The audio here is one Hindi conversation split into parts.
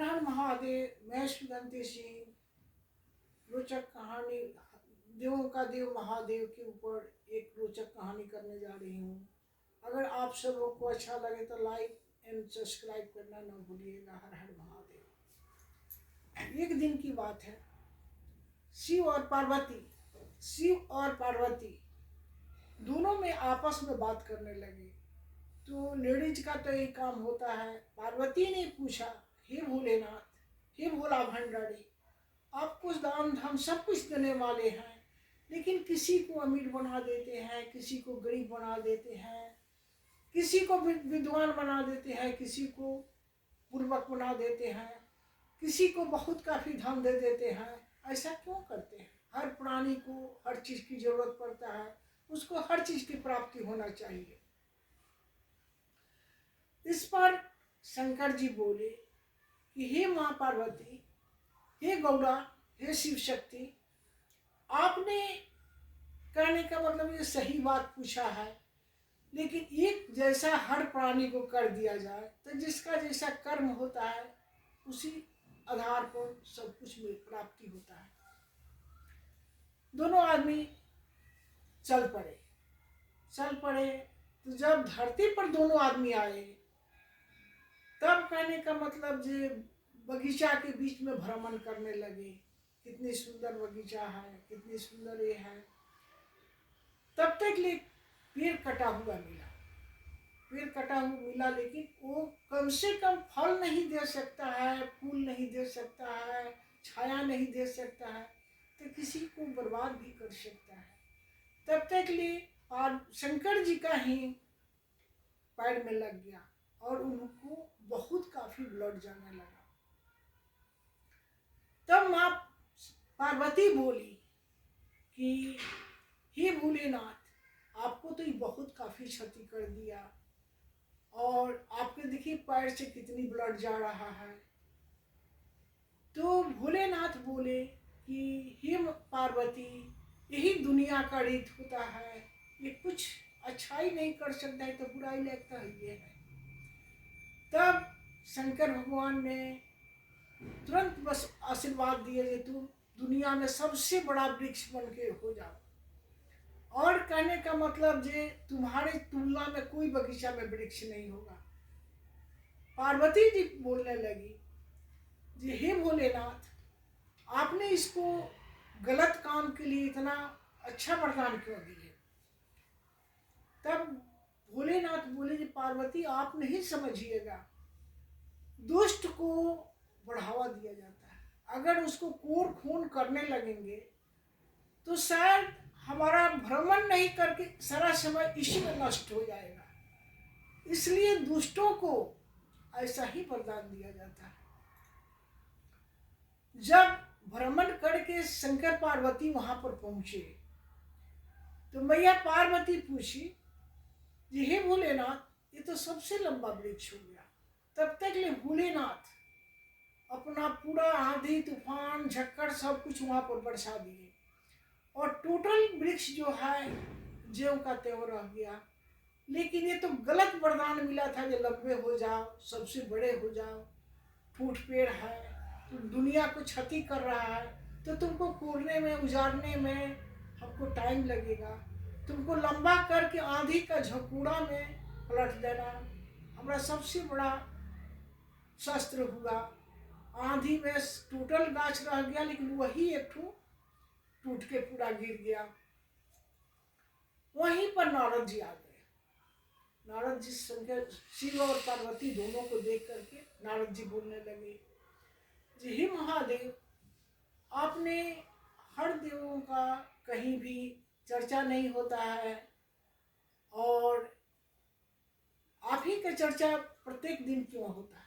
हर महादेव। मैं सुगंधी सिंह रोचक कहानी देवों का देव महादेव के ऊपर एक रोचक कहानी करने जा रही हूँ। अगर आप सबों को अच्छा लगे तो लाइक एंड सब्सक्राइब करना न भूलिएगा। हर हर महादेव। एक दिन की बात है, शिव और पार्वती दोनों में आपस में बात करने लगे। तो लेडीज का तो एक काम होता है। पार्वती ने पूछा, हे भोलेनाथ, हे भोला भंडारी, आप कुछ दान हम सब कुछ देने वाले हैं, लेकिन किसी को अमीर बना देते हैं, किसी को गरीब बना देते हैं, किसी को विद्वान बना देते हैं, किसी को पूर्वक बना देते हैं, किसी को बहुत काफ़ी धन दे देते हैं। ऐसा क्यों करते हैं? हर प्राणी को हर चीज़ की जरूरत पड़ता है, उसको हर चीज़ की प्राप्ति होना चाहिए। इस पर शंकर जी बोले कि हे माँ पार्वती, हे गौड़ा, हे शिव शक्ति, आपने कहने का मतलब ये सही बात पूछा है, लेकिन एक जैसा हर प्राणी को कर दिया जाए तो जिसका जैसा कर्म होता है उसी आधार पर सब कुछ में प्राप्ति होता है। दोनों आदमी चल पड़े। तो जब धरती पर दोनों आदमी आए तब कहने का मतलब जे बगीचा के बीच में भ्रमण करने लगे। कितनी सुंदर बगीचा है, कितनी सुंदर ये है। तब तक ले पेड़ कटा हुआ मिला, लेकिन वो कम से कम फल नहीं दे सकता है, फूल नहीं दे सकता है, छाया नहीं दे सकता है, तो किसी को बर्बाद भी कर सकता है। तब तक ले और शंकर जी का ही पैर में लग गया और उनको बहुत काफी ब्लड जाने लगा। तब माँ पार्वती बोली कि हे भोलेनाथ, आपको तो ये बहुत काफी क्षति कर दिया और आपके देखिए पैर से कितनी ब्लड जा रहा है। तो भोलेनाथ बोले कि हे पार्वती, यही दुनिया का रीत होता है, ये कुछ अच्छाई नहीं कर सकता है तो बुराई लगता ही है। तब शंकर भगवान ने तुरंत बस आशीर्वाद दिए कि तुम दुनिया में सबसे बड़ा वृक्ष बन के हो जाओ, और कहने का मतलब जे तुम्हारे तुलना में कोई बगीचा में वृक्ष नहीं होगा। पार्वती जी बोलने लगी, जी हे भोलेनाथ, आपने इसको गलत काम के लिए इतना अच्छा वरदान क्यों दिए? तब भोलेनाथ बोले, जी पार्वती, आप नहीं समझिएगा, दुष्ट को बढ़ावा दिया जाता है। अगर उसको कोर खून करने लगेंगे तो शायद हमारा भ्रमण नहीं करके सारा समय इसी में नष्ट हो जाएगा। इसलिए दुष्टों को ऐसा ही वरदान दिया जाता है। जब भ्रमण करके शंकर पार्वती वहां पर पहुंचे तो मैया पार्वती पूछी, जी हे भोलेनाथ, ये तो सबसे लंबा वृक्ष हो गया। तब तक ले भोलेनाथ अपना पूरा आंधी तूफान झक्कड़ सब कुछ वहां पर बरसा दिए और टोटल वृक्ष जो है ज्यों का त्यों रह गया। लेकिन ये तो गलत वरदान मिला था कि लंबे हो जाओ, सबसे बड़े हो जाओ। फूट पेड़ है, तो दुनिया को क्षति कर रहा है, तो तुमको कोरने में उजाड़ने में हमको टाइम लगेगा। तुमको लंबा करके आंधी का झकोड़ा में पलट देना हमारा सबसे बड़ा शस्त्र हुआ। आंधी में टोटल गाछ रह गया, लेकिन वही एक ठो टूट के पूरा गिर गया। वहीं पर नारद जी आ गए। नारद जी शंकर शिव और पार्वती दोनों को देख करके नारद जी बोलने लगे, जी हे महादेव, आपने हर देवों का कहीं भी चर्चा नहीं होता है और आप ही का चर्चा प्रत्येक दिन क्यों होता है?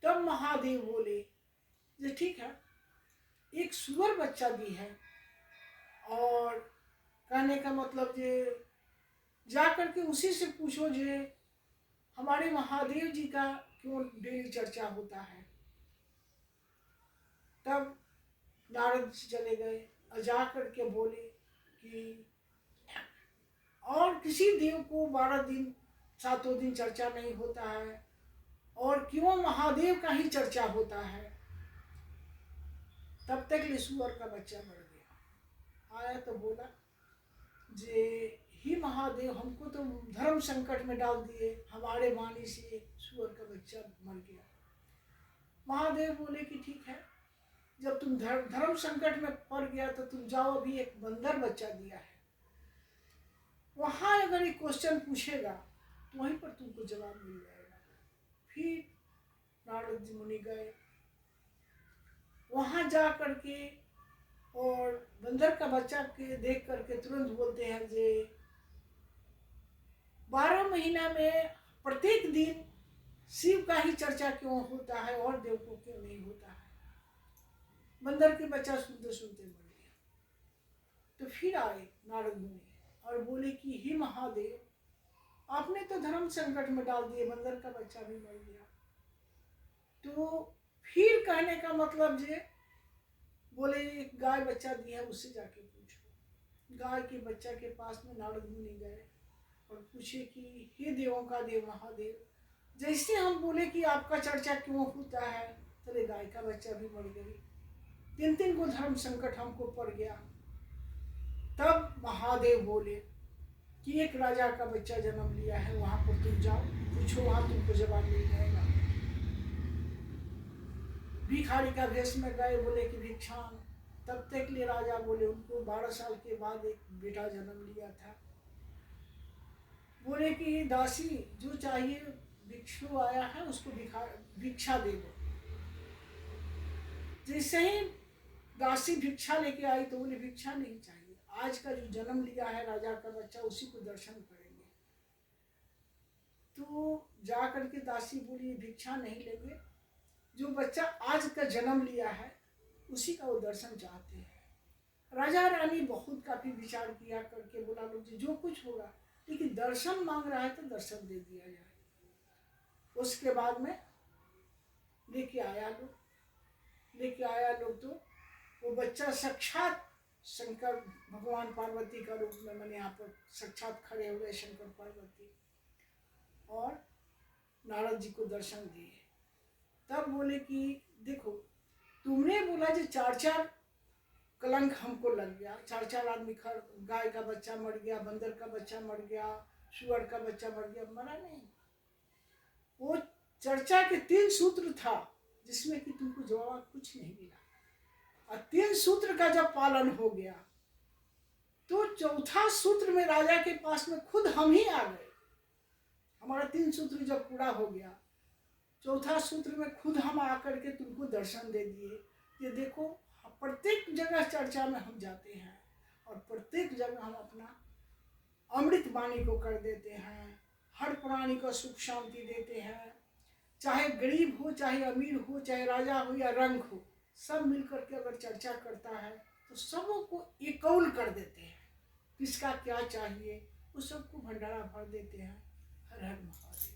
तब महादेव बोले, जी ठीक है, एक सुअर बच्चा भी है और कहने का मतलब जे जा करके उसी से पूछो जे हमारे महादेव जी का क्यों डेली चर्चा होता है। तब नारद जी चले गए और जा करके बोले कि और किसी देव को 12 दिन 7 दिन चर्चा नहीं होता है, और क्यों वो महादेव का ही चर्चा होता है। तब तक ले सुअर का बच्चा मर गया। आया तो बोला जे ही महादेव, हमको तो धर्म संकट में डाल दिए, हमारे वाणी से सुअर का बच्चा मर गया। महादेव बोले कि ठीक है, जब तुम धर्म संकट में पड़ गया तो तुम जाओ, अभी एक बंदर बच्चा दिया है, वहां अगर एक क्वेश्चन पूछेगा तो वहीं पर तुमको जवाब मिल जाएगा। फिर नारद जी मुनि गए, वहां जा करके और बंदर का बच्चा के देख करके तुरंत बोलते हैं जे 12 महीना में प्रत्येक दिन शिव का ही चर्चा क्यों होता है और देव को क्यों नहीं होता है। बंदर के बच्चा सुनते सुनते मर गया। तो फिर आए नारद मुनि और बोले कि हे महादेव, आपने तो धर्म संकट में डाल दिए, बंदर का बच्चा भी मर गया। तो फिर कहने का मतलब जे बोले एक गाय बच्चा दिया है, उससे जाके पूछो। गाय के बच्चा के पास में नारद मुनि गए और पूछे कि हे देवों का देव महादेव, जैसे हम बोले कि आपका चर्चा क्यों होता है, चले गाय का बच्चा भी मर गई, 3 को धर्म संकट हमको पड़ गया। तब महादेव बोले कि एक राजा का बच्चा जन्म लिया है, वहां पर तुम जाओ, पूछो, वहां तुमको जवाब मिल जाएगा। भिखारी का भेष में गए, बोले कि भिक्षान। तब तक ले राजा बोले, उनको 12 साल के बाद एक बेटा जन्म लिया था। बोले कि दासी, जो चाहिए भिक्षु आया है उसको भिक्षा दे दो। जैसे ही दासी भिक्षा लेके आई तो बोले भिक्षा नहीं चाहिए, आज का जो जन्म लिया है राजा का बच्चा, उसी को दर्शन करेंगे। तो जा करके दासी बोली भिक्षा नहीं लेंगे, जो बच्चा आज का जन्म लिया है उसी का वो दर्शन चाहते हैं। राजा रानी बहुत काफी विचार किया करके बोला लोग जी जो कुछ होगा, लेकिन दर्शन मांग रहा है तो दर्शन दे दिया जाए। उसके बाद में लेके आया लोग, तो वो बच्चा साक्षात शंकर भगवान पार्वती का रूप में, मैंने यहाँ पर साक्षात खड़े हुए शंकर पार्वती, और नारद जी को दर्शन दिए। तब बोले कि देखो, तुमने बोला जो 4 कलंक हमको लग गया, 4 आदमी गाय का बच्चा मर गया, बंदर का बच्चा मर गया, सुअर का बच्चा मर गया, मरा नहीं। वो चर्चा के 3 सूत्र था जिसमें कि तुमको जवाब कुछ नहीं मिला, और 3 सूत्र का जब पालन हो गया तो 4था सूत्र में राजा के पास में खुद हम ही आ गए। हमारा 3 सूत्र जब पूरा हो गया, 4था सूत्र में खुद हम आकर के तुमको दर्शन दे दिए। ये देखो, प्रत्येक जगह चर्चा में हम जाते हैं और प्रत्येक जगह हम अपना अमृत वाणी को कर देते हैं, हर प्राणी को सुख शांति देते हैं, चाहे गरीब हो, चाहे अमीर हो, चाहे राजा हो या रंग हो, सब मिलकर के अगर चर्चा करता है तो सबों को एकौल कर देते हैं। किसका क्या चाहिए वो सबको भंडारा भर देते हैं। हर हर महादेव।